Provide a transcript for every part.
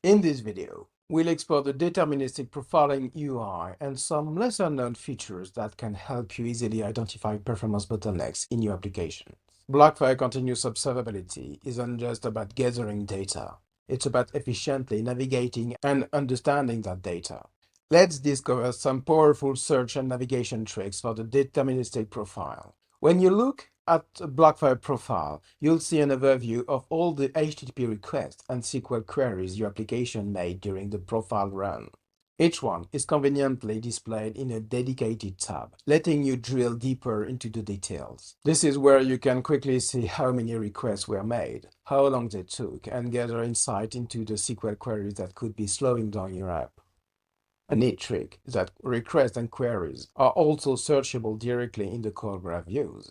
In this video, we'll explore the deterministic profiling UI and some lesser-known features that can help you easily identify performance bottlenecks in your application. Blackfire continuous observability isn't just about gathering data. It's about efficiently navigating and understanding that data. Let's discover some powerful search and navigation tricks for the deterministic profile. When you look at a Blackfire profile, you'll see an overview of all the HTTP requests and SQL queries your application made during the profile run. Each one is conveniently displayed in a dedicated tab, letting you drill deeper into the details. This is where you can quickly see how many requests were made, how long they took, and gather insight into the SQL queries that could be slowing down your app. A neat trick is that requests and queries are also searchable directly in the code graph views.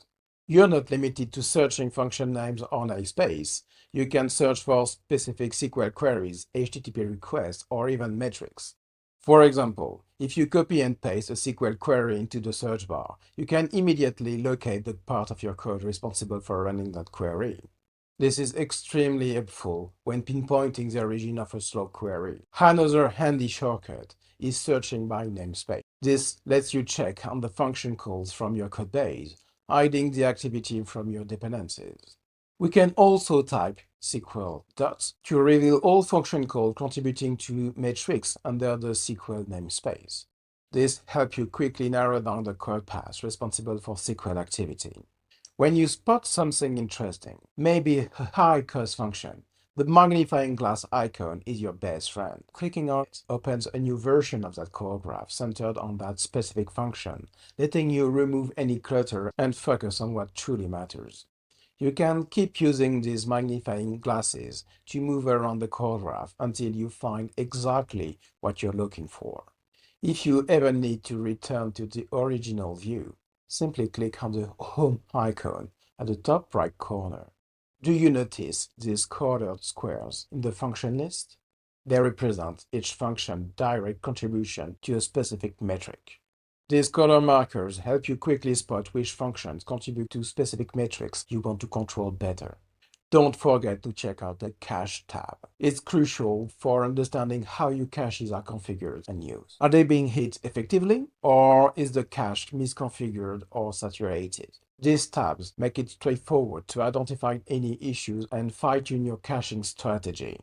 You're not limited to searching function names or namespace. You can search for specific SQL queries, HTTP requests, or even metrics. For example, if you copy and paste a SQL query into the search bar, you can immediately locate the part of your code responsible for running that query. This is extremely helpful when pinpointing the origin of a slow query. Another handy shortcut is searching by namespace. This lets you check on the function calls from your codebase, hiding the activity from your dependencies. We can also type SQL dots to reveal all function calls contributing to metrics under the SQL namespace. This helps you quickly narrow down the code path responsible for SQL activity. When you spot something interesting, maybe a high-cost function, the magnifying glass icon is your best friend. Clicking on it opens a new version of that core graph centered on that specific function, letting you remove any clutter and focus on what truly matters. You can keep using these magnifying glasses to move around the core graph until you find exactly what you're looking for. If you ever need to return to the original view, simply click on the Home icon at the top right corner. Do you notice these colored squares in the function list? They represent each function's direct contribution to a specific metric. These color markers help you quickly spot which functions contribute to specific metrics you want to control better. Don't forget to check out the Cache tab. It's crucial for understanding how your caches are configured and used. Are they being hit effectively, or is the cache misconfigured or saturated? These tabs make it straightforward to identify any issues and fine-tune your caching strategy.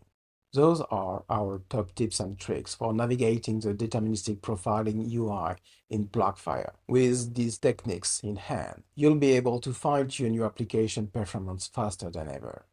Those are our top tips and tricks for navigating the deterministic profiling UI in Blackfire. With these techniques in hand, you'll be able to fine-tune your application performance faster than ever.